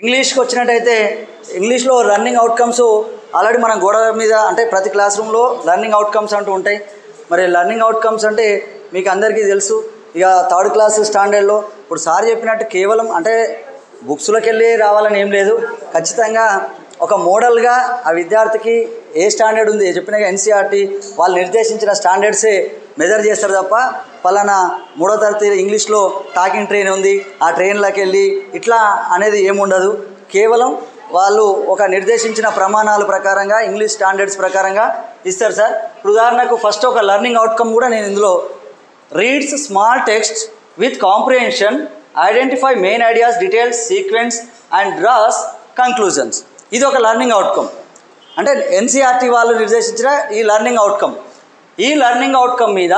ఇంగ్లీష్కి వచ్చినట్టయితే ఇంగ్లీష్లో learning outcomes already మనం గోడ మీద అంటే ప్రతి క్లాస్ రూమ్లో లెర్నింగ్ అవుట్కమ్స్ అంటూ ఉంటాయి. మరి లెర్నింగ్ అవుట్కమ్స్ అంటే మీకు అందరికీ తెలుసు. ఇక థర్డ్ క్లాస్ స్టాండర్డ్లో ఇప్పుడు సార్ చెప్పినట్టు కేవలం అంటే బుక్స్లోకి వెళ్ళి రావాలని ఏం లేదు. ఖచ్చితంగా ఒక మోడల్గా ఆ విద్యార్థికి ఏ స్టాండర్డ్ ఉంది చెప్పినాక ఎన్సీఆర్టీ వాళ్ళు నిర్దేశించిన స్టాండర్డ్సే మెజర్ చేస్తారు తప్ప పలానా 3వ తరగతి ఇంగ్లీష్లో టాకింగ్ ట్రైన్ ఉంది ఆ ట్రైన్లోకి వెళ్ళి ఇట్లా అనేది ఏముండదు. కేవలం వాళ్ళు ఒక నిర్దేశించిన ప్రమాణాల ప్రకారంగా ఇంగ్లీష్ స్టాండర్డ్స్ ప్రకారంగా ఇస్తారు సార్. ఉదాహరణకు ఫస్ట్ ఒక లెర్నింగ్ అవుట్కమ్ కూడా నేను ఇందులో reads small text with comprehension, identify main ideas, details, sequence and draws conclusions. ఇది ఒక లెర్నింగ్ అవుట్కమ్ అంటే ఎన్సీఆర్టీ వాళ్ళు నిర్దేశించిన ఈ లెర్నింగ్ అవుట్కమ్. ఈ లెర్నింగ్ అవుట్కమ్ మీద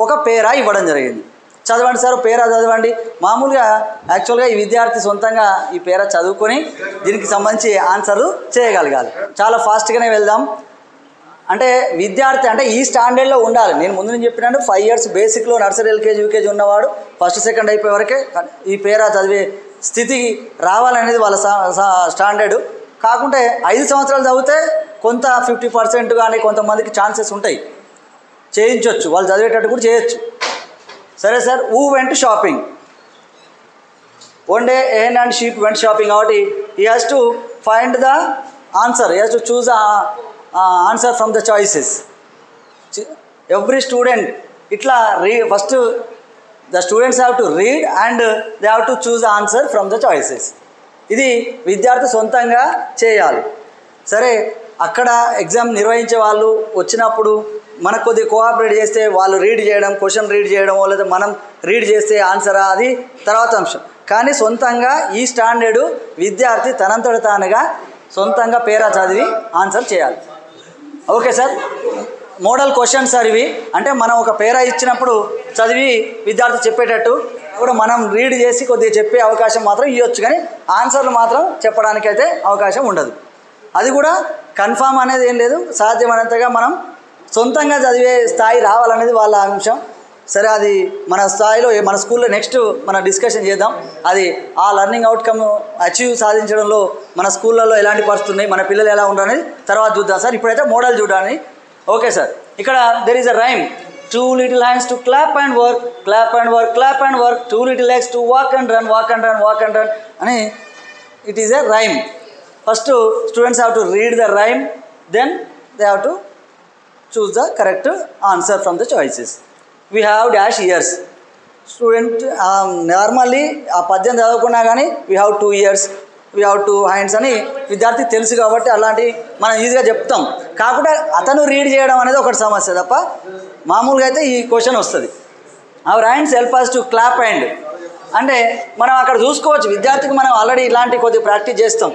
ఒక పేరా ఇవ్వడం జరిగింది. చదవండి సార్, పేరా చదవండి. మామూలుగా యాక్చువల్గా ఈ విద్యార్థి సొంతంగా ఈ పేరా చదువుకొని దీనికి సంబంధించి ఆన్సర్లు చేయగలగాలి. చాలా ఫాస్ట్గానే వెళ్దాం. అంటే విద్యార్థి అంటే ఈ స్టాండర్డ్లో ఉండాలి. నేను ముందు నేను చెప్పినాను 5 years బేసిక్లో నర్సరీ ఎల్కేజీ యూకేజీ ఉన్నవాడు ఫస్ట్ సెకండ్ అయిపోయే వరకే ఈ పేరా చదివే స్థితికి రావాలనేది వాళ్ళ స్టాండర్డు. కాకుంటే 5 సంవత్సరాలు చదివితే కొంత 50% కానీ కొంతమందికి ఛాన్సెస్ ఉంటాయి, చేయించవచ్చు, వాళ్ళు చదివేటట్టు కూడా చేయొచ్చు. సరే sir, who went shopping? One day Ann and sheep went shopping కాబట్టి he has to find the answer, he has to choose answer from the choices. Every student ఇట్లా first the students have to read and they have to choose answer from the choices. ఇది విద్యార్థి సొంతంగా చేయాలి. సరే, అక్కడ exam నిర్వహించే వాళ్ళు వచ్చినప్పుడు మనకు కొద్దిగా కోఆపరేట్ చేస్తే వాళ్ళు రీడ్ చేయడం, క్వశ్చన్ రీడ్ చేయడమో లేదా మనం రీడ్ చేస్తే ఆన్సరా అది తర్వాత అంశం. కానీ సొంతంగా ఈ స్టాండర్డు విద్యార్థి తనంతట తానుగా సొంతంగా పేరా చదివి ఆన్సర్ చేయాలి. Okay sir, model questions sir ఇవి. అంటే మనం ఒక పేరా ఇచ్చినప్పుడు చదివి విద్యార్థి చెప్పేటట్టు కూడా మనం రీడ్ చేసి కొద్దిగా చెప్పే అవకాశం మాత్రం ఇవ్వచ్చు, కానీ ఆన్సర్లు మాత్రం చెప్పడానికైతే అవకాశం ఉండదు. అది కూడా కన్ఫామ్ అనేది ఏం లేదు, సాధ్యమైనంతగా మనం సొంతంగా చదివే స్థాయి రావాలనేది వాళ్ళ అంశం. సరే, అది మన స్థాయిలో మన స్కూల్లో నెక్స్ట్ మనం డిస్కషన్ చేద్దాం. అది ఆ లెర్నింగ్ అవుట్కమ్ అచీవ్ సాధించడంలో మన స్కూళ్ళల్లో ఎలాంటి పరిస్థితులు ఉన్నాయి, మన పిల్లలు ఎలా ఉన్నారనేది తర్వాత చూద్దాం సార్. ఇప్పుడైతే మోడల్ చూడాలి. ఓకే సార్, ఇక్కడ there is a rhyme. 2 little hands to clap and work, clap and work, clap and work. 2 little legs to walk and run, walk and run, walk and run. And it is a rhyme. First, students have to read the rhyme, then they have to choose the correct answer from the choices. We have dash years. Student normally ఆ పద్యం చదవకున్నా కానీ we have 2 years, we have 2 hands అని విద్యార్థి తెలుసు కాబట్టి అలాంటి మనం ఈజీగా చెప్తాం. కాకుండా అతను రీడ్ చేయడం అనేది ఒకటి సమస్య తప్ప మామూలుగా అయితే ఈ క్వశ్చన్ వస్తుంది. Our hands help us to clap and అంటే మనం అక్కడ చూసుకోవచ్చు. విద్యార్థికి మనం ఆల్రెడీ ఇలాంటి కొద్దిగా ప్రాక్టీస్ చేస్తాం.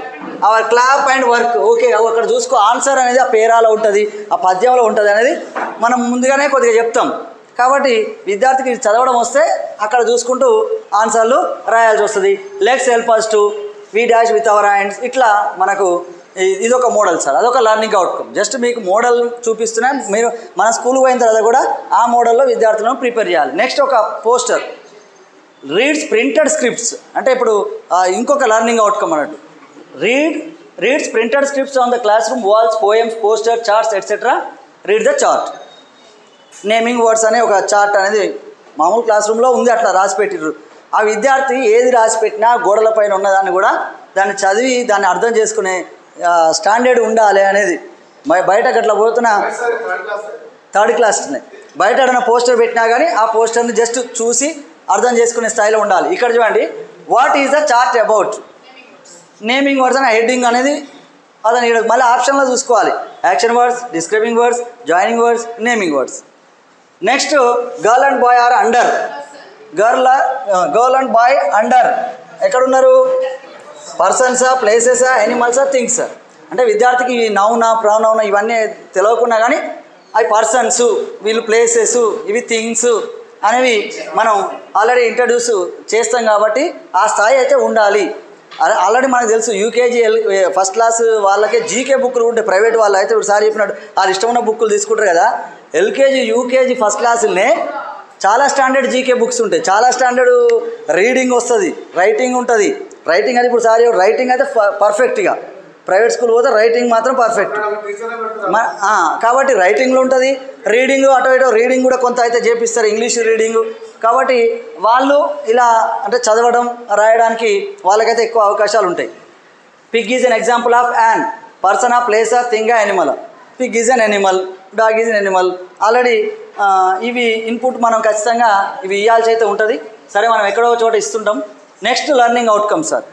Our clap and work, okay అక్కడ చూసుకో ఆన్సర్ అనేది ఆ పేరాలో ఉంటుంది, ఆ పద్యంలో ఉంటుంది అనేది మనం ముందుగానే కొద్దిగా చెప్తాం. కాబట్టి విద్యార్థికి చదవడం వస్తే అక్కడ చూసుకుంటూ ఆన్సర్లు రాయాల్సి వస్తుంది. Let's help us to we dash with our hands. ఇట్లా మనకు ఇదొక మోడల్ సార్, అదొక లెర్నింగ్ అవుట్కమ్. జస్ట్ మీకు మోడల్ చూపిస్తున్నా, మీరు మన స్కూల్కి పోయిన తర్వాత కూడా ఆ మోడల్లో విద్యార్థులను ప్రిపేర్ చేయాలి. నెక్స్ట్ ఒక పోస్టర్ రీడ్స్ ప్రింటెడ్ స్క్రిప్ట్స్, అంటే ఇప్పుడు ఇంకొక లెర్నింగ్ అవుట్కమ్ అన్నట్టు. Reads printed scripts on the classroom walls, poems, poster, charts etcetera. Read the chart. Naming words అనే ఒక చార్ట్ అనేది మామూలు క్లాస్ రూమ్లో ఉంది, అట్లా రాసి పెట్టిర్రు. ఆ విద్యార్థి ఏది రాసి పెట్టినా గోడల పైన ఉన్నదాన్ని కూడా దాన్ని చదివి దాన్ని అర్థం చేసుకునే స్టాండర్డ్ ఉండాలి అనేది. బయట గట్లా పోతున్న థర్డ్ క్లాస్ బయట ఏదైనా పోస్టర్ పెట్టినా కానీ ఆ పోస్టర్ని జస్ట్ చూసి అర్థం చేసుకునే స్థాయిలో ఉండాలి. ఇక్కడ చూడండి, what is the chart about. Naming words అనే హెడ్డింగ్ అనేది అతను మళ్ళీ ఆప్షన్లో చూసుకోవాలి. Action words, describing words, joining words, naming words. Next girl and boy are under. Girl and boy under ఎక్కడున్నారు? పర్సన్సా, ప్లేసెసా, యానిమల్సా, థింగ్సా. అంటే విద్యార్థికి నౌనా, ప్రొనౌనా ఇవన్నీ తెలియకున్నా కానీ అవి పర్సన్స్, వీళ్ళు ప్లేసెస్, ఇవి థింగ్స్ అనేవి మనం ఆల్రెడీ ఇంట్రడ్యూస్ చేస్తాం కాబట్టి ఆ స్థాయి అయితే ఉండాలి. ఆల్రెడీ మనకు తెలుసు యూకేజీ ఫస్ట్ క్లాస్ వాళ్ళకే జీకే బుక్లు ఉంటాయి. ప్రైవేట్ వాళ్ళు అయితే ఒకసారి చెప్పినట్టు వాళ్ళు ఇష్టమైన బుక్కులు తీసుకుంటారు కదా. ఎల్కేజీ యూకేజీ ఫస్ట్ క్లాసులనే చాలా స్టాండర్డ్ జీకే బుక్స్ ఉంటాయి, చాలా స్టాండర్డ్ రీడింగ్ వస్తుంది, రైటింగ్ ఉంటుంది, రైటింగ్ అది ఇప్పుడు సార్ రైటింగ్ అయితే పర్ఫెక్ట్గా, ప్రైవేట్ స్కూల్ పోతే రైటింగ్ మాత్రం పర్ఫెక్ట్. కాబట్టి రైటింగ్లో ఉంటుంది, రీడింగ్ అటు ఇటు రీడింగ్ కూడా కొంత అయితే చేపిస్తారు, ఇంగ్లీష్ రీడింగ్. కాబట్టి వాళ్ళు ఇలా అంటే చదవడం రాయడానికి వాళ్ళకైతే ఎక్కువ అవకాశాలు ఉంటాయి. Pig is an example of an person, ఆ ప్లేస్, ఆ thing, animal. Pig is an animal, dog is an animal. Already ఇవి ఇన్పుట్ మనం ఖచ్చితంగా ఇవి ఇవ్వాల్సి అయితే ఉంటుంది. సరే, మనం ఎక్కడో చోట ఇస్తుంటాం. Next learning outcome sir,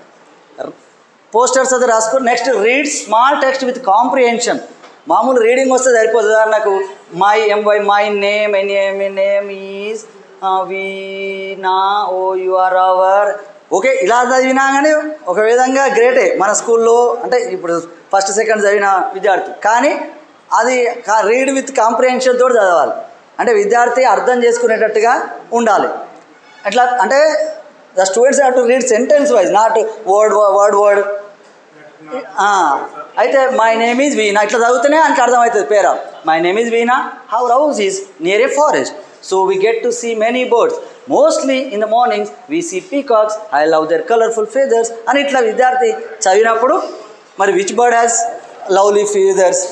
posters అది రాసుకో. Next read small text with comprehension. మామూలు రీడింగ్ వస్తే సరిపోతుంది. ఉదాహరణకు my name is Veena, oh you are our. Okay, ఇలా చదివినా కానీ ఒక విధంగా గ్రేటే మన స్కూల్లో, అంటే ఇప్పుడు ఫస్ట్ సెకండ్ చదివిన విద్యార్థి. కానీ అది రీడ్ విత్ కాంప్రిహెన్షన్ తోటి చదవాలి. అంటే విద్యార్థి అర్థం చేసుకునేటట్టుగా ఉండాలి. ఎట్లా అంటే the students have to read sentence wise, not word. అయితే మై నేమ్ ఈజ్ వీణా ఇట్లా చదివితేనే ఆయనకి అర్థమవుతుంది para. My name is Veena, our house is near a forest, so we get to see many birds, mostly in the mornings we see peacocks, I love their colourful feathers అని ఇట్లా విద్యార్థి చదివినప్పుడు మరి which bird has lovely feathers?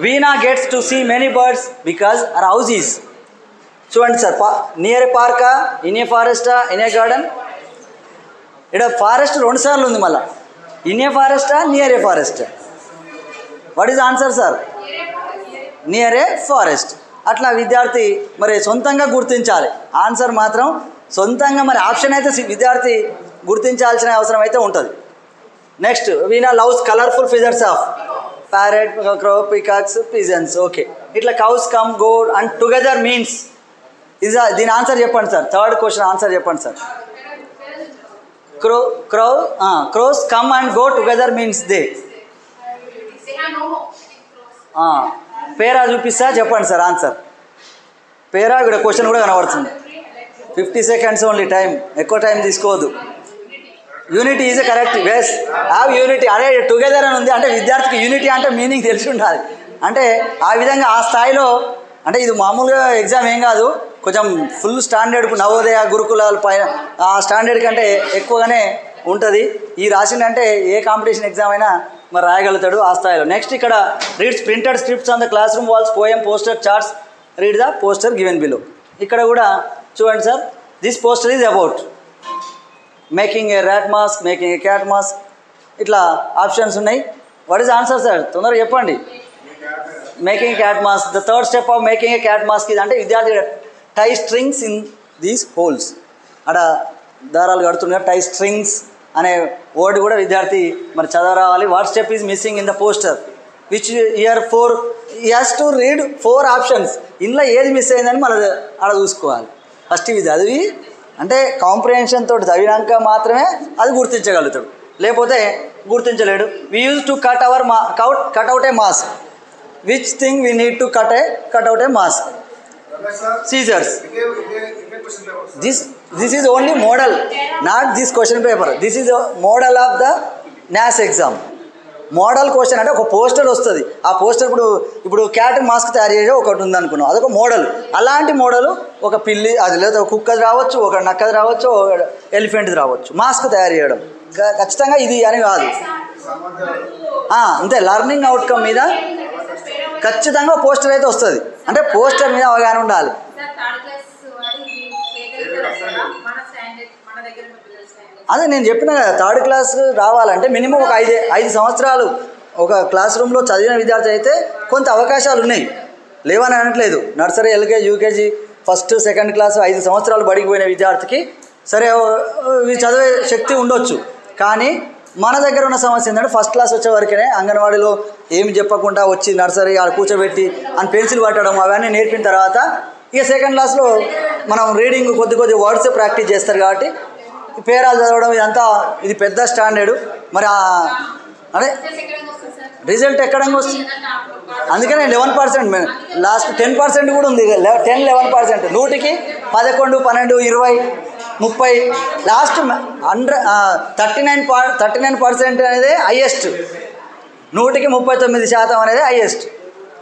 Veena gets to see many birds because hour house is. చూడండి sir, near a పార్కా, in a ఫారెస్టా, in a garden. ఇక్కడ forest 2 సార్లు ఉంది. మళ్ళీ ఇన్ ఏ ఫారెస్టా, నియర్ ఏ ఫారెస్టా? What is answer sir? Near a forest. అట్లా విద్యార్థి మరి సొంతంగా గుర్తించాలి. ఆన్సర్ మాత్రం సొంతంగా మరి ఆప్షన్ అయితే విద్యార్థి గుర్తించాల్సిన అవసరం అయితే ఉంటుంది. Next, Veena loves colourful figures of parrot, crow, peacocks, pigeons. Okay, ఇట్లా cows come go and together means ఇది. దీని ఆన్సర్ చెప్పండి సార్. థర్డ్ క్వశ్చన్ ఆన్సర్ చెప్పండి sir. Crows come and go together means they. Para చూపిస్తా, చెప్పండి సార్ ఆన్సర్. పేరా ఇక్కడ question కూడా కనబడుతుంది. 50 seconds ఓన్లీ టైం, ఎక్కువ టైం తీసుకోవద్దు. Unity is correct. వెస్ హ్యావ్ యూనిటీ. అదే టుగెదర్ అని ఉంది అంటే విద్యార్థికి యూనిటీ అంటే మీనింగ్ తెలిసి ఉండాలి. అంటే ఆ విధంగా ఆ స్థాయిలో, అంటే ఇది మామూలుగా ఎగ్జామ్ ఏం కాదు, కొంచెం ఫుల్ స్టాండర్డ్ నవోదయ గురుకులాల పైన ఆ స్టాండర్డ్ కంటే ఎక్కువగానే ఉంటుంది. ఈ రాసిందంటే ఏ కాంపిటీషన్ ఎగ్జామ్ అయినా మరి రాయగలుగుతాడు ఆ స్థాయిలో. నెక్స్ట్ ఇక్కడ reads printed scripts on the classroom walls, poem, poster, charts, read the poster given below. ఇక్కడ కూడా చూడండి sir, this poster is about making a rat mask, making a cat mask, ఇట్లా options ఉన్నాయి. What is answer sir? తొందరగా చెప్పండి. Making a cat mask. The third step of making a cat mask ఇది అంటే విద్యార్థి tie strings in these holes. అక్కడ దారాలు కడుతున్నారు. టై స్ట్రింగ్స్ అనే వర్డ్ కూడా విద్యార్థి మరి చదవరావాలి. What step is missing in the poster which year 4 ఈ హ్యాస్ టు రీడ్ 4 ఆప్షన్స్. ఇందులో ఏది మిస్ అయిందని మనం అక్కడ చూసుకోవాలి. ఫస్ట్ ఇవి చదివి అంటే కాంప్రిహెన్షన్ తోటి చదివినాక మాత్రమే అది గుర్తించగలుగుతాడు, లేకపోతే గుర్తించలేడు. We use to cut out a mask. Which thing we need to cut out a mask? Scissors. This is only model, not this question paper. This is a model of the NAS exam. Model question అంటే ఒక poster వస్తుంది. ఆ poster ఇప్పుడు cat mask తయారు చేసే ఒకటి ఉందనుకున్నాం, అదొక model. అలాంటి మోడల్ ఒక పిల్లి అది లేదా ఒక కుక్కది రావచ్చు, ఒక నక్కది రావచ్చు, ఒక ఎలిఫెంట్ది రావచ్చు. మాస్క్ తయారు చేయడం ఖచ్చితంగా ఇది అని కాదు. అంతే, లర్నింగ్ అవుట్కమ్ మీద ఖచ్చితంగా పోస్టర్ అయితే వస్తుంది. అంటే పోస్టర్ మీద అవగాహన ఉండాలి. అదే నేను చెప్పిన కదా, 3rd క్లాస్ రావాలంటే మినిమం ఒక 5 సంవత్సరాలు ఒక క్లాస్ రూమ్లో చదివిన విద్యార్థి అయితే కొంత అవకాశాలు ఉన్నాయి, లేవని అనట్లేదు. Nursery, LKG, UKG, 1st, 2nd class 5 సంవత్సరాలు బడికి పోయిన విద్యార్థికి సరే ఇవి చదివే శక్తి ఉండొచ్చు. కానీ మన దగ్గర ఉన్న సమస్య ఏంటంటే 1st క్లాస్ వచ్చే వరకే అంగన్వాడీలో ఏమి చెప్పకుండా వచ్చి నర్సరీ ఆడ కూర్చోబెట్టి అని పెన్సిల్ పట్టడం అవన్నీ నేర్పిన తర్వాత ఇక 2nd క్లాస్లో మనం రీడింగ్ కొద్ది వర్డ్స్ ప్రాక్టీస్ చేస్తారు. కాబట్టి పేరాలు చదవడం ఇదంతా ఇది పెద్ద స్టాండర్డు. మరి అదే రిజల్ట్ ఎక్కడంగా వస్తుంది. అందుకనే 11%, లాస్ట్ 10% కూడా ఉంది. 10-11%, 100కి 11, 12, 20, 30, లాస్ట్ 39% అనేది హైయెస్ట్. 100కి 39% అనేది హైయెస్ట్.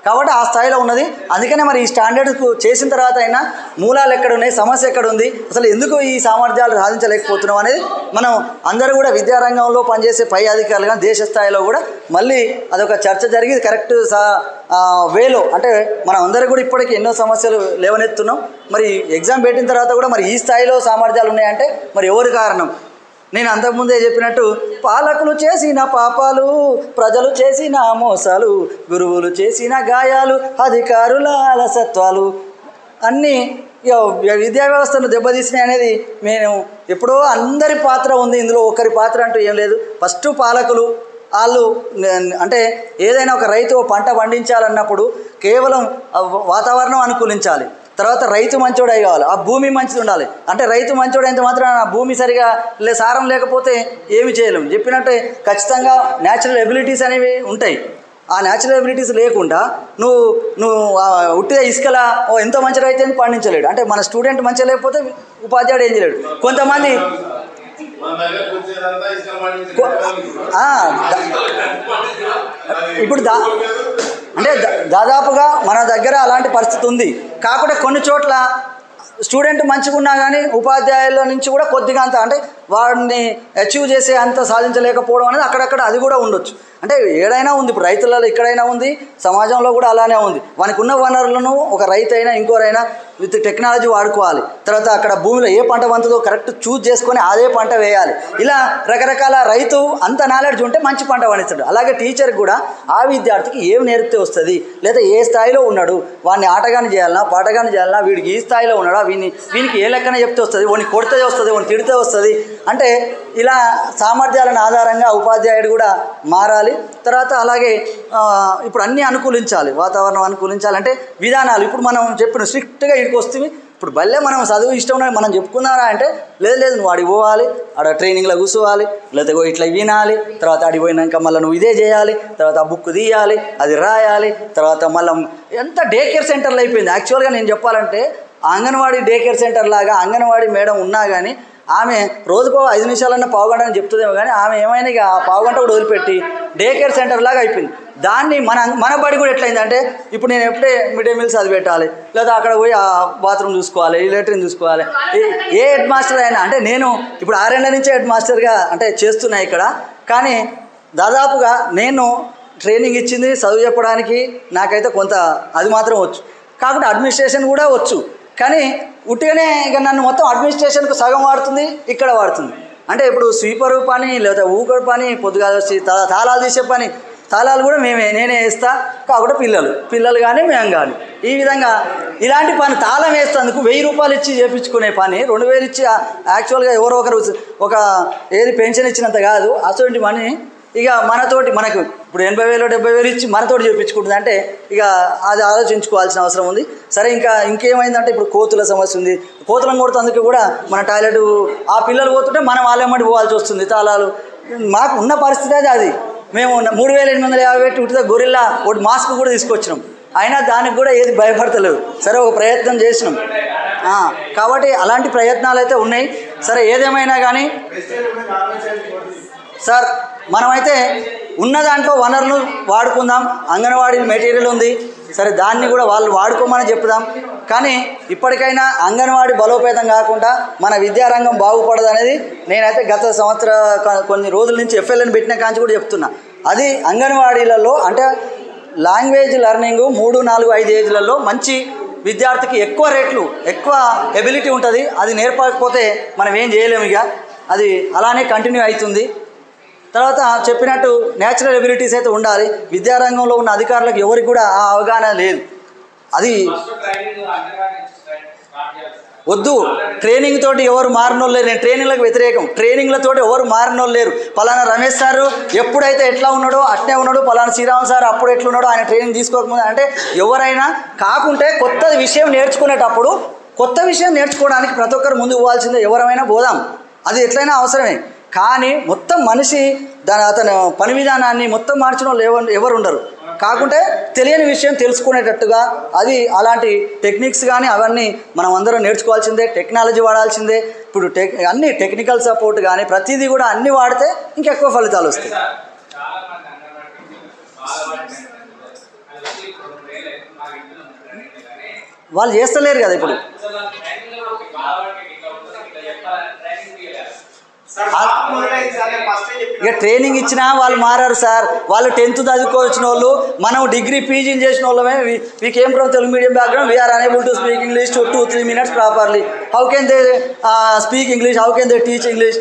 కాబట్టి ఆ స్థాయిలో ఉన్నది. అందుకనే మరి ఈ స్టాండర్డ్కు చేసిన తర్వాత అయినా మూలాలు ఎక్కడ ఉన్నాయి, సమస్య ఎక్కడ ఉంది, అసలు ఎందుకు ఈ సామర్థ్యాలు సాధించలేకపోతున్నాం అనేది మనం అందరూ కూడా విద్యారంగంలో పనిచేసే పై అధికారులు కానీ దేశ స్థాయిలో కూడా మళ్ళీ అదొక చర్చ జరిగి కరెక్ట్ వేలో, అంటే మనం అందరూ కూడా ఇప్పటికీ ఎన్నో సమస్యలు లేవనెత్తున్నాం. మరి ఎగ్జామ్ పెట్టిన తర్వాత కూడా మరి ఈ స్థాయిలో సామర్థ్యాలు ఉన్నాయంటే మరి ఎవరి కారణం? నేను అంతకుముందే చెప్పినట్టు పాలకులు చేసిన పాపాలు, ప్రజలు చేసిన మోసాలు, గురువులు చేసిన గాయాలు, అధికారుల అలసత్వాలు అన్నీ విద్యా వ్యవస్థను దెబ్బతీసినాయి అనేది మేము ఎప్పుడో అందరి పాత్ర ఉంది ఇందులో, ఒకరి పాత్ర అంటూ ఏం లేదు. ఫస్ట్ పాలకులు వాళ్ళు అంటే ఏదైనా ఒక రైతు పంట పండించాలన్నప్పుడు కేవలం వాతావరణం అనుకూలించాలి, తర్వాత రైతు మంచోడై కావాలి, ఆ భూమి మంచిది ఉండాలి. అంటే రైతు మంచోడైతే మాత్రం ఆ భూమి సరిగా సారం లేకపోతే ఏమి చేయలేము. చెప్పినట్టే ఖచ్చితంగా న్యాచురల్ ఎబిలిటీస్ అనేవి ఉంటాయి. ఆ న్యాచురల్ ఎబిలిటీస్ లేకుండా నువ్వు ఉట్టిగా ఇసుకలా ఎంతో మంచి రైతు అని పండించలేడు. అంటే మన స్టూడెంట్ మంచిగా లేకపోతే ఉపాధ్యాయుడు ఏం చేయలేడు. కొంతమంది ఇప్పుడు అంటే దాదాపుగా మన దగ్గర అలాంటి పరిస్థితి ఉంది. కాకుండా కొన్ని చోట్ల స్టూడెంట్ మంచిగా ఉన్నా కానీ ఉపాధ్యాయుల నుంచి కూడా కొద్దిగా అంత అంటే వాడిని అచీవ్ చేసే అంత సాధించలేకపోవడం అనేది అక్కడక్కడ అది కూడా ఉండొచ్చు. అంటే ఏడైనా ఉంది, ఇప్పుడు రైతులలో ఎక్కడైనా ఉంది, సమాజంలో కూడా అలానే ఉంది. వానికి ఉన్న వనరులను ఒక రైతు అయినా ఇంకోరైనా విత్ టెక్నాలజీ వాడుకోవాలి. తర్వాత అక్కడ భూమిలో ఏ పంట పంతుందో కరెక్ట్ చూజ్ చేసుకొని అదే పంట వేయాలి. ఇలా రకరకాల రైతు అంత నాలెడ్జ్ ఉంటే మంచి పంట పండిస్తాడు. అలాగే టీచర్కి కూడా ఆ విద్యార్థికి ఏం నేర్పితే వస్తుంది, లేదా ఏ స్థాయిలో ఉన్నాడు, వాడిని ఆటగాని చేయాలన్నా పాటగాని చేయాలన్నా, వీడికి ఈ స్థాయిలో ఉన్నాడా, వీనికి ఏ లెక్కన చెప్తే వస్తుంది, వాడిని కొడితే వస్తుంది, వాడిని తిడితే వస్తుంది. అంటే ఇలా సామర్థ్యాలను ఆధారంగా ఉపాధ్యాయుడు కూడా మారాలి. తర్వాత అలాగే ఇప్పుడు అన్నీ అనుకూలించాలి, వాతావరణం అనుకూలించాలంటే విధానాలు ఇప్పుడు మనం చెప్పిన స్ట్రిక్ట్గా ఇక్కడికి వస్తుంది. ఇప్పుడు భలే మనం చదువు ఇష్టం ఉన్నది మనం చెప్పుకున్నారా అంటే లేదు నువ్వు అడిగి పోవాలి, ఆడ ట్రైనింగ్లో కూర్చోవాలి, లేకపోతే ఇట్లా వినాలి, తర్వాత అడిగిపోయినాక మళ్ళీ నువ్వు ఇదే చేయాలి, తర్వాత ఆ బుక్ తీయాలి, అది రాయాలి, తర్వాత మళ్ళీ ఎంత డే కేర్ సెంటర్లు అయిపోయింది. యాక్చువల్గా నేను చెప్పాలంటే అంగన్వాడీ డే కేర్ సెంటర్ లాగా అంగన్వాడీ మేడం ఉన్నా కానీ ఆమె రోజుకో 5 నిమిషాలన్నా పావుగంట అని చెప్తుందేమో కానీ ఆమె ఏమైనా ఇక ఆ పావుగంట కూడా వదిలిపెట్టి డే కేర్ సెంటర్ లాగా అయిపోయింది. దాన్ని మన బడి కూడా ఎట్లయిందంటే ఇప్పుడు నేను ఎప్పుడే మిడ్ డే మీల్స్ అది పెట్టాలి, లేదా అక్కడ పోయి ఆ బాత్రూమ్ చూసుకోవాలి, లెట్రిన్ చూసుకోవాలి. ఏ హెడ్ మాస్టర్ అయినా అంటే నేను ఇప్పుడు 6 ఏళ్ల నుంచే హెడ్ మాస్టర్గా అంటే చేస్తున్నా ఇక్కడ. కానీ దాదాపుగా నేను ట్రైనింగ్ ఇచ్చింది చదువు చెప్పడానికి నాకైతే కొంత అది మాత్రం వచ్చు, కాకుండా అడ్మినిస్ట్రేషన్ కూడా వచ్చు. కానీ ఉట్టిగానే ఇక నన్ను మొత్తం అడ్మినిస్ట్రేషన్కు సగం వాడుతుంది, ఇక్కడ వాడుతుంది. అంటే ఇప్పుడు స్వీపరు పని, లేదా ఊకడు పని, పొద్దుగా వచ్చి తాళాలు తీసే పని, తాళాలు కూడా నేనే వేస్తా. కాకుండా పిల్లలు కానీ మేము కానీ ఈ విధంగా ఇలాంటి పని తాళం వేస్తేందుకు 1000 రూపాయలు ఇచ్చి చేయించుకునే పని 2000 ఇచ్చి యాక్చువల్గా ఎవరో ఒకరు ఒక ఏది పెన్షన్ ఇచ్చినంత కాదు అటువంటి పని ఇక మనకు ఇప్పుడు 80,000 70,000 ఇచ్చి మనతోటి చేయించుకుంటుంది. అంటే ఇక అది ఆలోచించుకోవాల్సిన అవసరం ఉంది. సరే ఇంకేమైందంటే ఇప్పుడు కోతుల సమస్య ఉంది. కోతులను కొడుతందుకు కూడా మన టాయిలెట్ ఆ పిల్లలు పోతుంటే మనం వాళ్ళెమ్మడి పోవాల్సి వస్తుంది. తాళాలు మాకు ఉన్న పరిస్థితి అది. మేము 3,850 పెట్టి ఉట్టిగా గొరిల్లా ఒకటి మాస్క్ కూడా తీసుకొచ్చినాం, అయినా దానికి కూడా ఏది భయపడతలేదు. సరే ఒక ప్రయత్నం చేసినాం. కాబట్టి అలాంటి ప్రయత్నాలు అయితే ఉన్నాయి. సరే ఏదేమైనా కానీ సార్ మనమైతే ఉన్న దాంట్లో వనరులు వాడుకుందాం. అంగన్వాడీ మెటీరియల్ ఉంది, సరే దాన్ని కూడా వాళ్ళు వాడుకోమని చెప్దాం. కానీ ఇప్పటికైనా అంగన్వాడీ బలోపేతం కాకుండా మన విద్యారంగం బాగుపడదు అనేది నేనైతే గత కొన్ని రోజుల నుంచి ఎఫ్ఎల్ఎన్ పెట్టిన కాంచి కూడా చెప్తున్నా. అది అంగన్వాడీలలో అంటే లాంగ్వేజ్ లెర్నింగ్ 3, 4, 5 ఏజ్లలో మంచి విద్యార్థికి ఎక్కువ రేట్లు ఎక్కువ ఎబిలిటీ ఉంటుంది. అది నేర్పకపోతే మనం ఏం చేయలేము. ఇక అది అలానే కంటిన్యూ అవుతుంది. తర్వాత చెప్పినట్టు న్యాచురల్ ఎబిలిటీస్ అయితే ఉండాలి. విద్యారంగంలో ఉన్న అధికారులకు ఎవరికి కూడా ఆ అవగాహన లేదు. అది వద్దు. ట్రైనింగ్ తోటి ఎవరు మారినోళ్ళు లేరు. నేను ట్రైనింగ్లకు వ్యతిరేకం. ట్రైనింగ్లతోటి ఎవరు మారినోళ్ళు లేరు. పలానా రమేష్ సారు ఎప్పుడైతే ఎట్లా ఉన్నాడో అట్నే ఉన్నాడు, పలానా శ్రీరామ్ సార్ అప్పుడు ఎట్లున్నాడో ఆయన ట్రైనింగ్ తీసుకోకముందు అంటే ఎవరైనా కాకుంటే కొత్త విషయం నేర్చుకునేటప్పుడు కొత్త విషయం నేర్చుకోవడానికి ప్రతి ఒక్కరు ముందుకు పోవాల్సిందే. ఎవరైనా పోదాం, అది ఎట్లయినా అవసరమే. కానీ మొత్తం మనిషి అతను పని విధానాన్ని మొత్తం మార్చిన వాళ్ళు ఎవరు ఉండరు. కాకుంటే తెలియని విషయం తెలుసుకునేటట్టుగా అది అలాంటి టెక్నిక్స్ కానీ అవన్నీ మనం అందరం నేర్చుకోవాల్సిందే. టెక్నాలజీ వాడాల్సిందే. ఇప్పుడు అన్ని టెక్నికల్ సపోర్ట్ కానీ ప్రతిదీ కూడా అన్నీ వాడితే ఇంకెక్కువ ఫలితాలు వస్తాయి. వాళ్ళు చేస్తలేరు కదా ఇప్పుడు. ఇక ట్రైనింగ్ ఇచ్చినా వాళ్ళు మారారు సార్. వాళ్ళు 10th చదువుకోవచ్చిన వాళ్ళు, మనం డిగ్రీ పీజీలు చేసిన వాళ్ళమే. We came from Telugu medium background, we are unable to speak English 2-3 minutes properly. How can they speak English? How can they teach English?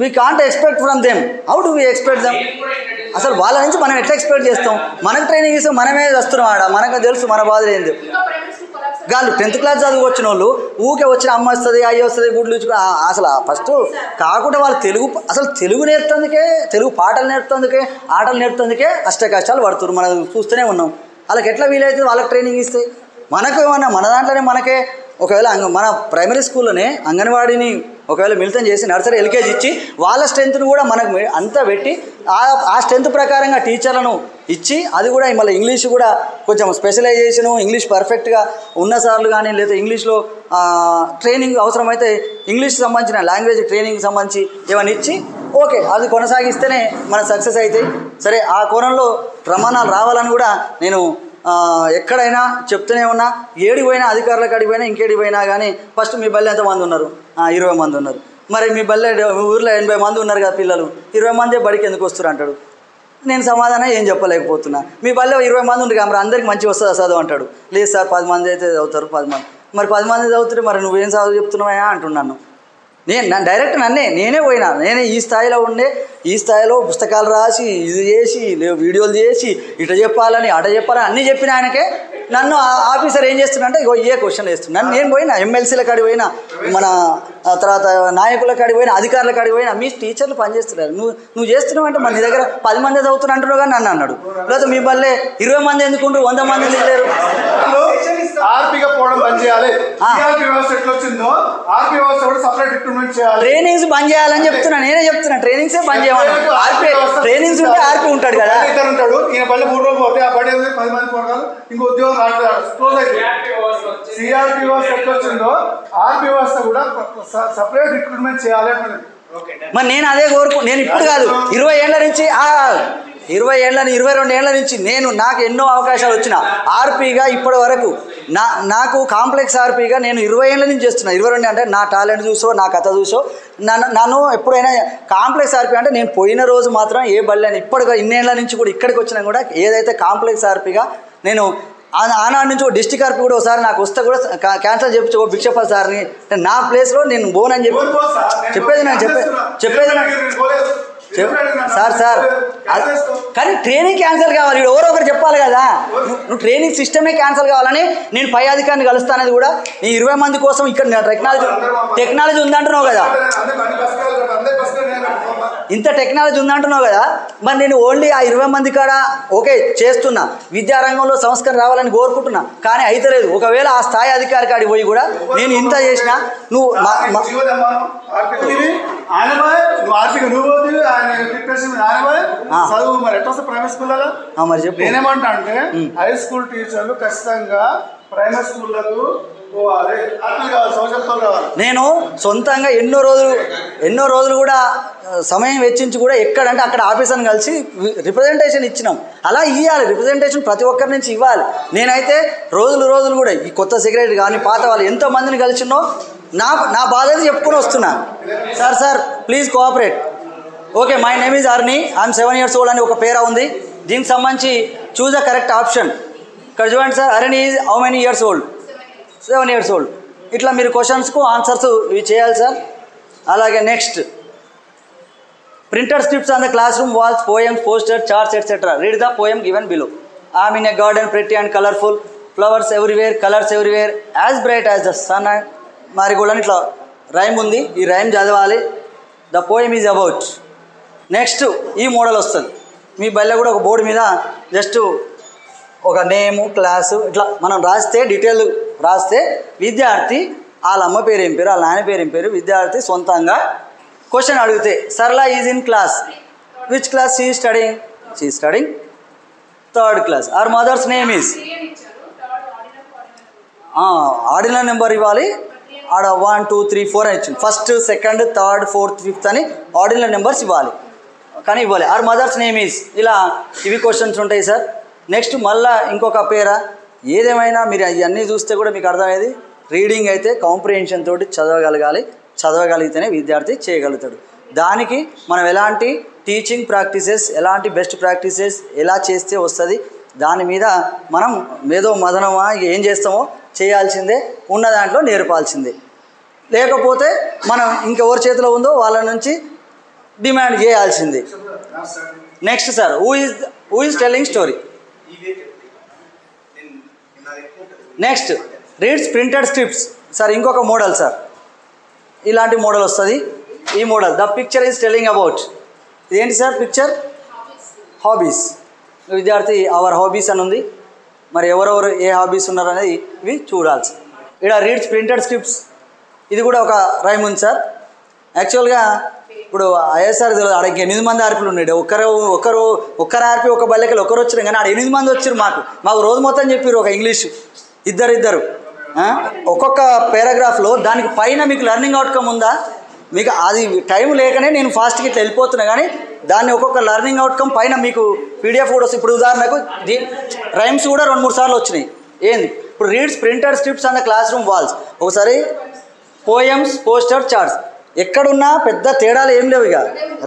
We can't expect from them. How do we expect them? అసలు వాళ్ళ నుంచి మనం ఎట్లా expect చేస్తాం? మనకు training ఇస్తే మనమే వస్తున్నాం ఆడ, మనకు తెలుసు మన బాధలు ఏంది. వాళ్ళు 10th class చదువుకొచ్చిన వాళ్ళు ఊకే వచ్చిన అమ్మ వస్తుంది, అయ్యి వస్తుంది, గుడ్లు అసలు ఫస్ట్ కాకుండా వాళ్ళు తెలుగు నేర్పుతందుకే, తెలుగు పాటలు నేర్పుతందుకే, ఆటలు నేర్పుతందుకే అష్ట కష్టాలు పడుతున్నారు. మనం చూస్తూనే ఉన్నాం. వాళ్ళకి ఎట్లా వీలైతుంది వాళ్ళకి ట్రైనింగ్ ఇస్తే? మనకు ఏమన్నా మన దాంట్లోనే మనకే ఒకవేళ మన ప్రైమరీ స్కూల్లోనే అంగన్వాడీని ఒకవేళ మిళితం చేసి నర్సరీ ఎల్కేజీ ఇచ్చి వాళ్ళ స్ట్రెంత్ను కూడా మనకు అంతా పెట్టి ఆ స్ట్రెంత్ ప్రకారంగా టీచర్లను ఇచ్చి, అది కూడా మళ్ళీ ఇంగ్లీష్ కూడా కొంచెం స్పెషలైజేషను, ఇంగ్లీష్ పర్ఫెక్ట్గా ఉన్న సార్లు కానీ, లేదా ఇంగ్లీష్లో ట్రైనింగ్ అవసరమైతే ఇంగ్లీష్కి సంబంధించిన లాంగ్వేజ్ ట్రైనింగ్కి సంబంధించి ఏమైనా ఇచ్చి ఓకే అది కొనసాగిస్తేనే మన సక్సెస్ అవుతాయి. సరే, ఆ కోణంలో ప్రమాణాలు రావాలని కూడా నేను ఎక్కడైనా చెప్తూనే ఉన్నా. ఏడికి పోయినా, అధికారుల కాడికి పోయినా, ఇంకేడికి పోయినా కానీ ఫస్ట్ మీ బళ్ళి ఎంతమంది ఉన్నారు? 20 మంది ఉన్నారు. మరి మీ బళ్ళి ఊర్లో 80 మంది ఉన్నారు కదా పిల్లలు, 20 మందే బడికి ఎందుకు వస్తారు అంటాడు. నేను సమాధానం ఏం చెప్పలేకపోతున్నా. మీ బళ్ళి 20 మంది ఉంది కదా, మరి అందరికి మంచిగా వస్తుందా చదువు అంటాడు. లేదు సార్ 10 మంది అయితే చదువుతారు, 10 మంది. మరి 10 మంది చదువుతుంటే మరి నువ్వేం చదువు చెప్తున్నావా అంటున్నాను. డైరెక్ట్ నేనే పోయినా. నేనే ఈ స్థాయిలో ఉండే, ఈ స్థాయిలో పుస్తకాలు రాసి, ఇది చేసి, వీడియోలు చేసి, ఇట చెప్పాలని అట చెప్పాలని అన్నీ చెప్పిన ఆయనకే నన్ను ఆఫీసర్ ఏం చేస్తున్నా ఇగో ఏ క్వశ్చన్ వేస్తున్నాను. నేను పోయినా ఎమ్మెల్సీల కాడికి పోయినా, మన తర్వాత నాయకుల కాడికి పోయినా, అధికారుల కాడికి పోయినా, మీ టీచర్లు పనిచేస్తున్నారు, నువ్వు చేస్తున్నావు అంటే మరి నీ దగ్గర 10 మంది చదువుతున్నా అంటున్నావు కానీ నన్ను అన్నాడు. లేకపోతే మీ బల్లే 20 మంది ఎందుకుంటారు, 100 మంది ఎందుకు లేరు? ట్రైనింగ్స్ బంద్ చేయాలని చెప్తున్నా. నేనే చెప్తున్నా ట్రైనింగ్సే బంద్ చేయాలి. ఆర్పీ ట్రైనింగ్స్ ఉంటే ఆర్పీ ఉంటాడు కదా. మరి నేను అదే నేను ఇప్పుడు కాదు 20 ఏళ్ల నుంచి 22 ఏళ్ల నుంచి నాకు ఎన్నో అవకాశాలు వచ్చిన ఆర్పీగా ఇప్పటి వరకు నాకు కాంప్లెక్స్ ఆర్పీగా నేను 20 ఏళ్ల నుంచి చేస్తున్నా. 22 అంటే నా టాలెంట్ చూసో, నా కథ చూసో నన్ను ఎప్పుడైనా కాంప్లెక్స్ ఆర్పీ అంటే నేను పోయిన రోజు మాత్రం ఏ బళ్ళని ఇప్పటిగా ఇన్నేళ్ల నుంచి కూడా ఇక్కడికి వచ్చినా కూడా ఏదైతే కాంప్లెక్స్ ఆర్పీగా నేను ఆనాడు నుంచి డిస్టిక్ ఆర్పీ కూడా ఒకసారి నాకు వస్తే కూడా క్యాన్సల్ చేయించు భిక్షప సార్ని నా ప్లేస్లో నేను బోనని చెప్పేది సార్ కానీ ట్రైనింగ్ క్యాన్సిల్ కావాలి. ఎవరో ఒకరు చెప్పాలి కదా. నువ్వు ట్రైనింగ్ సిస్టమే క్యాన్సిల్ కావాలని నేను పై అధికారిని కలుస్తానేది కూడా నీ 20 మంది కోసం ఇక్కడ టెక్నాలజీ ఉందంటున్నావు కదా, ఇంత టెక్నాలజీ ఉందంటున్నావు కదా. మరి నేను ఓన్లీ ఆ 20 మంది కాడ ఓకే చేస్తున్నా, విద్యారంగంలో సంస్కరణ రావాలని కోరుకుంటున్నా, కానీ అయితే లేదు. ఒకవేళ ఆ స్థాయి అధికారి కాడికి పోయి కూడా నేను ఇంత చేసినా నువ్వు మరి చెప్పు. నేనేమంటా అంటే హై స్కూల్ టీచర్లు ఖచ్చితంగా ప్రైమరీ స్కూళ్ళకు పోవాలి. నేను సొంతంగా ఎన్నో రోజులు కూడా సమయం వెచ్చించి కూడా ఎక్కడంటే అక్కడ ఆఫీసర్ని కలిసి రిప్రజెంటేషన్ ఇచ్చినాం. అలా ఇవ్వాలి, రిప్రజెంటేషన్ ప్రతి ఒక్కరి నుంచి ఇవ్వాలి. నేనైతే రోజులు కూడా ఈ కొత్త సెక్రటరీ కానీ పాత వాళ్ళు ఎంతోమందిని కలిసినో నా బాధ చెప్పుకొని వస్తున్నా. Sir please cooperate. Okay, my name is Arni, I'm 7 years old అని ఒక పేరా ఉంది. దీనికి సంబంధించి చూజ్ ద కరెక్ట్ ఆప్షన్. ఇక్కడ చూడండి sir, Arni is how many years old? 7 years old. ఇట్లా మీరు క్వశ్చన్స్కు ఆన్సర్స్ ఇవి చేయాలి సార్. అలాగే next, printed scripts on the classroom walls, poems, poster, charts etcetera. Read the poem given below. I'm in a garden, pretty and colourful, flowers everywhere, colours everywhere, as bright as the sun and marigold అని ఇట్లా rhyme ఉంది. ఈ rhyme చదవాలి. The poem is about. Next ఈ model వస్తుంది. మీ బల్ల కూడా ఒక బోర్డు మీద జస్ట్ ఒక నేము, క్లాసు ఇట్లా మనం రాస్తే, డీటెయిల్ రాస్తే విద్యార్థి వాళ్ళ అమ్మ పేరు ఏం పేరు, వాళ్ళ నాన్న పేరు ఏం పేరు, విద్యార్థి సొంతంగా క్వశ్చన్ అడిగితే Sarala is in class, which class she studying? She studying 3rd class. Our mother's name is, ordinal number ఇవ్వాలి. ఆడ 1 2 3 4 అని ఇచ్చింది. 1st 2nd 3rd 4th 5th అని ఆర్డినల్ నెంబర్స్ ఇవ్వాలి, కానీ ఇవ్వాలి. అవర్ మదర్స్ నేమ్ ఈజ్ ఇలా ఇవి క్వశ్చన్స్ ఉంటాయి సార్. నెక్స్ట్ మళ్ళీ ఇంకొక పేరా, ఏదేమైనా మీరు ఇవన్నీ చూస్తే కూడా మీకు అర్థమయ్యేది రీడింగ్ అయితే కాంప్రిహెన్షన్ తోటి చదవగలగాలి, చదవగలిగితేనే విద్యార్థి చేయగలుగుతాడు. దానికి మనం ఎలాంటి టీచింగ్ ప్రాక్టీసెస్, ఎలాంటి బెస్ట్ ప్రాక్టీసెస్ ఎలా చేస్తే వస్తుంది, దాని మీద మనం మేధో మదనమా ఏం చేస్తామో చేయాల్సిందే, ఉన్న దాంట్లో నేర్పాల్సిందే. లేకపోతే మనం ఇంకెవరి చేతిలో ఉందో వాళ్ళ నుంచి డిమాండ్ చేయాల్సిందే. Next sir, who is telling story. Next reads printed scripts. Sir ఇంకొక మోడల్ సార్, ఇలాంటి మోడల్ వస్తుంది. ఈ model the picture is telling about. ఇదేంటి సార్ పిక్చర్? హాబీస్. విద్యార్థి అవర్ హాబీస్ అని ఉంది. మరి ఎవరెవరు ఏ హాబీస్ ఉన్నారు అనేది ఇవి చూడాల్సి. ఇక్కడ రీడ్స్ ప్రింటెడ్ స్క్రిప్ట్స్, ఇది కూడా ఒక రైమ్ ఉంది సార్. యాక్చువల్గా ఇప్పుడు ఐఎస్ఆర్ తెలియదు, ఆడ 8 మంది ఆర్పీలు ఉన్నాడు. ఒక్కరు ఆర్పి ఒక బల్లెకలు ఒకరు వచ్చారు, కానీ ఆడ 8 మంది వచ్చారు. మాకు రోజు మొత్తం చెప్పారు ఒక ఇంగ్లీషు ఇద్దరు. ఒక్కొక్క పారాగ్రాఫ్లో దానికి పైన మీకు లెర్నింగ్ అవుట్కమ్ ఉందా? మీకు అది టైం లేకనే నేను ఫాస్ట్గా ఇట్లా వెళ్ళిపోతున్నా, కానీ దాన్ని ఒక్కొక్క లెర్నింగ్ అవుట్కమ్ పైన మీకు పీడిఎఫ్ కూడా వస్తుంది. ఇప్పుడు ఉదాహరణకు రైమ్స్ కూడా 2-3 సార్లు వచ్చినాయి. ఏంది ఇప్పుడు reads printed scripts on the classroom walls. ఒకసారి పోయమ్స్, పోస్టర్, చార్ట్స్. ఎక్కడున్నా పెద్ద తేడాలు ఏం లేవు. ఇక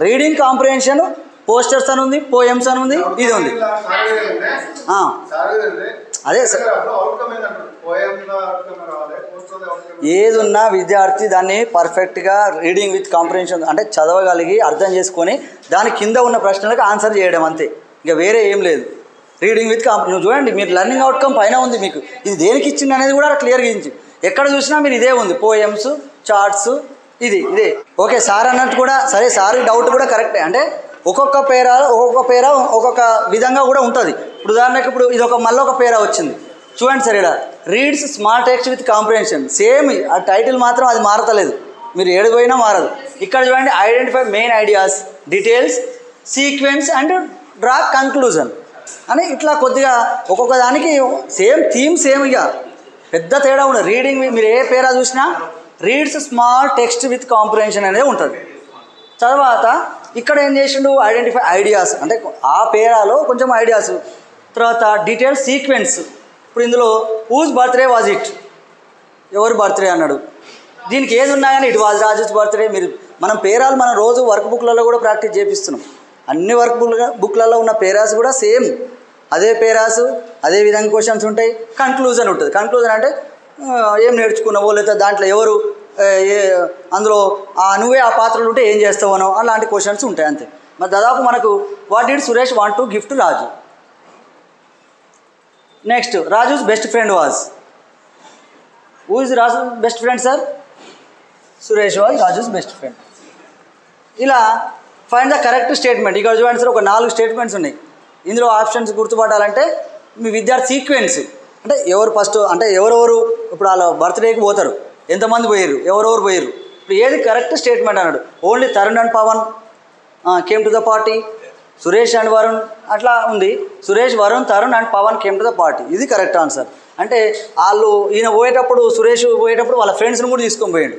రీడింగ్ కాంప్రిహెన్షన్ పోస్టర్స్ అని ఉంది, పోయమ్స్ అని ఉంది, ఇది ఉంది. అదే సార్, ఏదున్నా విద్యార్థి దాన్ని పర్ఫెక్ట్గా రీడింగ్ విత్ కాంప్రిహెన్షన్ అంటే చదవగలిగి అర్థం చేసుకొని దాని కింద ఉన్న ప్రశ్నలకు ఆన్సర్ చేయడం అంతే, ఇంకా వేరే ఏం లేదు. రీడింగ్ విత్ నువ్వు చూడండి, మీరు లెర్నింగ్ అవుట్కమ్ పైన ఉంది, మీకు ఇది దేనికి ఇచ్చింది అనేది కూడా క్లియర్గా ఇచ్చింది. ఎక్కడ చూసినా మీరు ఇదే ఉంది, పోయమ్స్, చార్ట్స్, ఇదే. ఓకే సార్ అన్నట్టు కూడా సరే, సార్ డౌట్ కూడా కరెక్టే. అంటే ఒక్కొక్క పేరా ఒక్కొక్క విధంగా కూడా ఉంటుంది. ఇప్పుడు ఉదాహరణకు ఇప్పుడు ఇది మళ్ళీ ఒక పేరా వచ్చింది చూడండి సార్. ఇక్కడ reads small text with comprehension, same ఆ టైటిల్ మాత్రం అది మారతలేదు, మీరు ఏడిపోయినా మారదు. ఇక్కడ చూడండి, identify main ideas, details, sequence and draw conclusion అని ఇట్లా కొద్దిగా ఒక్కొక్క దానికి సేమ్ థీమ్, సేమ్ ఇక పెద్ద తేడా ఉండదు. రీడింగ్ మీరు ఏ పేరా చూసినా reads small text with comprehension అనేది ఉంటుంది. తర్వాత ఇక్కడ ఏం చేసిండు, ఐడెంటిఫై ఐడియాస్ అంటే ఆ పేరాలో కొంచెం ఐడియాస్. తర్వాత డీటెయిల్స్, సీక్వెన్స్. ఇప్పుడు ఇందులో హూజ్ బర్త్డే వాజ్ ఇట్, ఎవరు బర్త్డే అన్నాడు. దీనికి ఏది ఉన్నా కానీ ఇట్ వాజ్ రాజుస్ బర్త్డే. మనం పేరాలు మనం రోజు వర్క్ బుక్లలో కూడా ప్రాక్టీస్ చేపిస్తున్నాం. అన్ని వర్క్ బుక్లలో ఉన్న పేరాస్ కూడా సేమ్ అదే పేరాసు, అదే విధంగా క్వశ్చన్స్ ఉంటాయి. కన్క్లూజన్ ఉంటుంది. కన్క్లూజన్ అంటే ఏం నేర్చుకున్నావో, లేదా దాంట్లో ఎవరు అందులో నువ్వే ఆ పాత్రలు ఉంటే ఏం చేస్తావనో అలాంటి క్వశ్చన్స్ ఉంటాయి అంతే. మరి దాదాపు మనకు what did Suresh want to gift Raju. Next Raju's best friend was. Who is Raju best friend sir? Suresh was Raju's best friend. ఇలా ఫైండ్ ద కరెక్ట్ స్టేట్మెంట్. ఇక్కడ చూడండి సార్, ఒక 4 స్టేట్మెంట్స్ ఉన్నాయి. ఇందులో ఆప్షన్స్ గుర్తుపట్టాలంటే మీ విద్యార్థి సీక్వెన్స్ అంటే ఎవరు ఫస్ట్, అంటే ఎవరెవరు ఇప్పుడు వాళ్ళ బర్త్డేకి పోతారు, ఎంతమంది పోయారు, ఎవరెవరు పోయారు, ఇప్పుడు ఏది కరెక్ట్ స్టేట్మెంట్ అన్నాడు. Only Tarun and Pavan came to the party, Suresh and Varun అట్లా ఉంది. Suresh, Varun, Tarun and Pavan came to the party, ఇది కరెక్ట్ ఆన్సర్. అంటే వాళ్ళు ఈయన పోయేటప్పుడు, సురేష్ పోయేటప్పుడు వాళ్ళ ఫ్రెండ్స్ని కూడా తీసుకొని పోయాడు.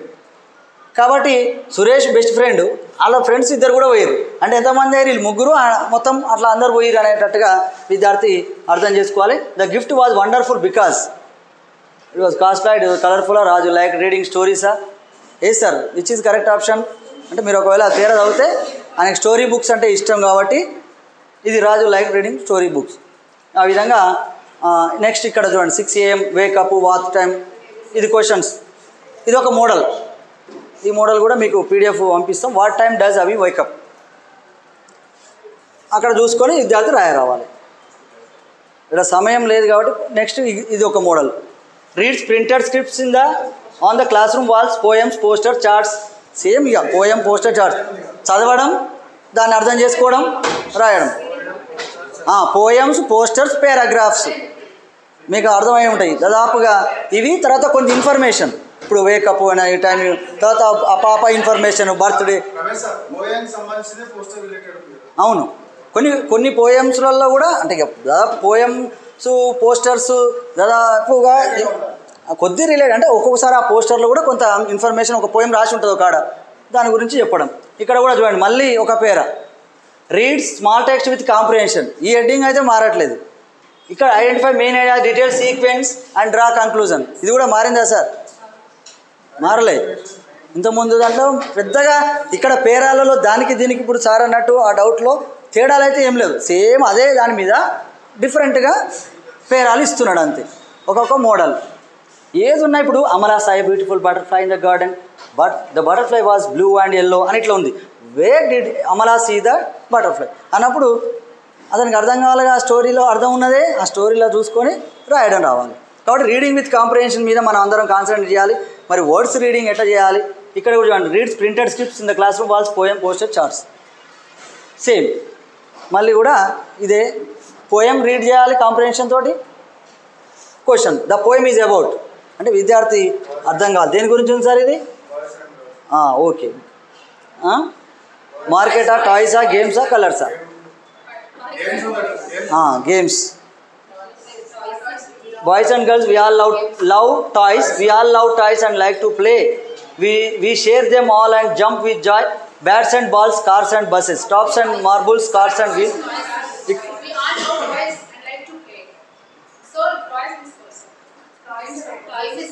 కాబట్టి సురేష్ బెస్ట్ ఫ్రెండ్, వాళ్ళ ఫ్రెండ్స్ ఇద్దరు కూడా పోయారు. అంటే ఎంతమంది అయ్యారు, వీళ్ళు ముగ్గురు మొత్తం అట్లా అందరు పోయారు అనేటట్టుగా విద్యార్థి అర్థం చేసుకోవాలి. The gift was wonderful because it was costly, it was colourful. Raju like reading స్టోరీసా? A sir, which is correct option? అంటే మీరు ఒకవేళ తేడా చదివితే ఆయనకి స్టోరీ బుక్స్ అంటే ఇష్టం కాబట్టి ఇది రాజు లైక్ రీడింగ్ స్టోరీ బుక్స్. ఆ విధంగా నెక్స్ట్ ఇక్కడ చూడండి, 6 AM వేకప్, వాచ్ టైం, ఇది క్వశ్చన్స్. ఇది ఒక మోడల్. ఈ మోడల్ కూడా మీకు పీడిఎఫ్ పంపిస్తాం. వాట్ టైం డస్ అవి వేకప్ అక్కడ చూసుకొని విద్యార్థి రావాలి. ఇక్కడ సమయం లేదు కాబట్టి నెక్స్ట్ ఇది ఒక model. Reads printed scripts in the on the classroom walls, poems, poster, charts. Same ఇక పోయం, పోస్టర్, చార్ట్స్ చదవడం, దాన్ని అర్థం చేసుకోవడం, రాయడం. పోయమ్స్, పోస్టర్స్, పారాగ్రాఫ్స్ మీకు అర్థమై ఉంటాయి దాదాపుగా ఇవి. తర్వాత కొంచెం ఇన్ఫర్మేషన్, ఇప్పుడు వేకప్ అయినా ఈ టైం, తర్వాత ఆ పాప ఇన్ఫర్మేషన్, బర్త్డే. అవును, కొన్ని పోయమ్స్లలో కూడా అంటే దాదాపు పోయమ్స్, పోస్టర్స్ దాదాపుగా కొద్ది రిలేట్. అంటే ఒక్కొక్కసారి ఆ పోస్టర్లో కూడా కొంత ఇన్ఫర్మేషన్, ఒక పోయం రాసి ఉంటుంది ఒక కాడ, దాని గురించి చెప్పడం. ఇక్కడ కూడా చూడండి, మళ్ళీ ఒక para reads small text with comprehension. ఈ హెడ్డింగ్ అయితే మారట్లేదు. ఇక్కడ identify main idea detail sequence and draw conclusion. ఇది కూడా మారిందా సార్? మారలే. ఇంతకుముందు దాంట్లో పెద్దగా ఇక్కడ పేరాలలో దానికి దీనికి ఇప్పుడు సార్ అన్నట్టు ఆ డౌట్లో తేడాలు అయితే ఏం లేదు, సేమ్ అదే దాని మీద డిఫరెంట్గా పేరాలు ఇస్తున్నాడు అంతే, ఒక్కొక్క మోడల్. ఏది ఉన్నా ఇప్పుడు Amala saw beautiful butterfly in the garden, but the butterfly was blue and yellow అని ఇట్లా ఉంది. Where did Amala see the butterfly అన్నప్పుడు అతనికి అర్థం కావాలిగా, ఆ స్టోరీలో అర్థం ఉన్నదే ఆ స్టోరీలో చూసుకొని రాయడం రావాలి. కాబట్టి రీడింగ్ విత్ కాంప్రిహెన్షన్ మీద మనం అందరం కాన్సన్ట్రేట్ చేయాలి. మరి వర్డ్స్ రీడింగ్ ఎట్లా చేయాలి? ఇక్కడ కూడా చూడండి, reads printed scripts in the classroom walls poem poster charts. Same మళ్ళీ కూడా ఇదే పోయం రీడ్ చేయాలి కాంప్రిహెన్షన్ తోటి. Question, the poem is about అంటే విద్యార్థి అర్థం కావాలి దేని గురించి ఉంది సార్ ఇది? ఓకే. మార్కెటా, టాయ్సా, గేమ్సా, కలర్సా? Games. Boys and girls, we all love toys. We all love toys and like to play. We share them all and jump with joy. Bats and balls, cars and buses, tops and marbles, cars and wheels. We all love toys and like to play. So toys is first. Toys is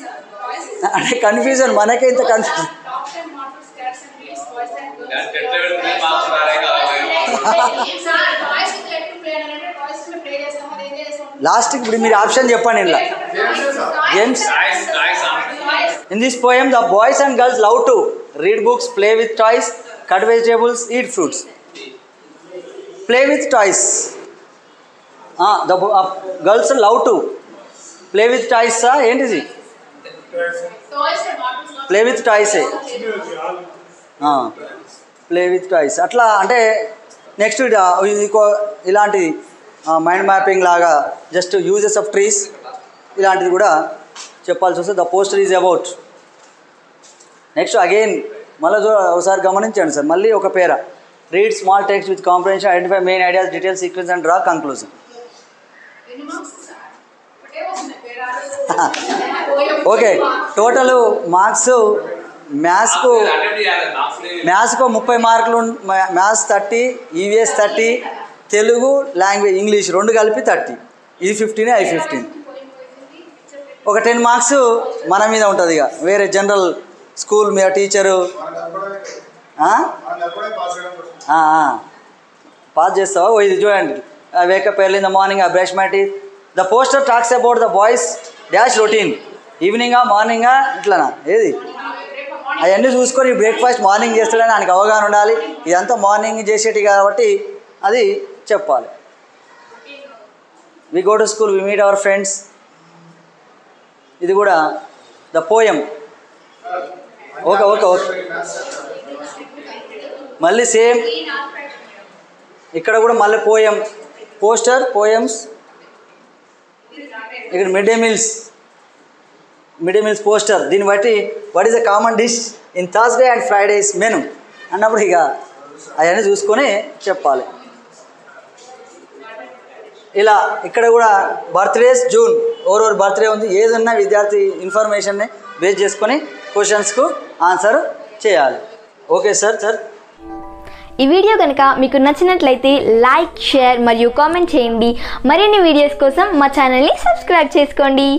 అంటే confusion మనకే ఇంత confusion. tops and marbles, cars and wheels, boys and girls. That ఎట్లా marks రాలేగా Sir, toys is like to play అంటే toys ని play చేస్తాం, అది ఏం చేస్తాం? లాస్ట్ ఇప్పుడు మీరు ఆప్షన్ చెప్పండి ఇలా. Games. In this poem, the boys and girls love to read books, play with toys, cut vegetables, eat fruits. Play with toys. The girls love to play with toys. ఏంటిది? Toys and marbles. Play with toys. Play with toys అట్లా అంటే next ఇలాంటి mind mapping లాగా just uses of trees ఇలాంటిది కూడా చెప్పాల్సి వస్తుంది. The poster is about. Next again మళ్ళీ ఒకసారి గమనించండి సార్, మళ్ళీ ఒక para read small text with comprehension, identify main ideas, detail sequence and draw conclusion. Okay, total marks మ్యాథ్స్కు 30 మార్కులు, maths 30, EVS 30, Telugu language English 2 కలిపి 30. ఇది 15, I 15. ఒక 10 మార్క్స్ మన మీద ఉంటుంది. ఇక వేరే జనరల్ స్కూల్ మీద టీచరు పాస్ చేస్తావా? ఇది చూడండి, wake up early in the morning, brush my teeth. The poster talks about the boys dash routine, ఈవినింగా మార్నింగా ఇట్లానా ఏది అవన్నీ చూసుకొని బ్రేక్ఫాస్ట్ మార్నింగ్ చేస్తాడని ఆయనకు అవగాహన ఉండాలి. ఇదంతా మార్నింగ్ చేసేటి కాబట్టి అది చెప్పాలి. We go to school, we meet our friends. ఇది కూడా the poem. Okay okay okay. మళ్ళీ సేమ్ ఇక్కడ కూడా మళ్ళీ పోయం, పోస్టర్, పోయమ్స్. ఇక్కడ మిడ్ డే మీల్స్ పోస్టర్. దీన్ని బట్టి what is the common dish in Thursday and Fridays menu అన్నప్పుడు ఇక అవన్నీ చూసుకొని చెప్పాలి. ఇలా ఇక్కడ కూడా బర్త్డేస్ జూన్, ఎవరెవరు బర్త్డే ఉంది ఏదన్నా విద్యార్థి ఇన్ఫర్మేషన్ని బేస్ చేసుకొని క్వశ్చన్స్కు ఆన్సర్ చేయాలి. Okay sir. ఈ వీడియో కనుక మీకు నచ్చినట్లయితే లైక్, షేర్ మరియు కామెంట్ చేయండి. మరిన్ని వీడియోస్ కోసం మా ఛానల్ని సబ్స్క్రైబ్ చేసుకోండి.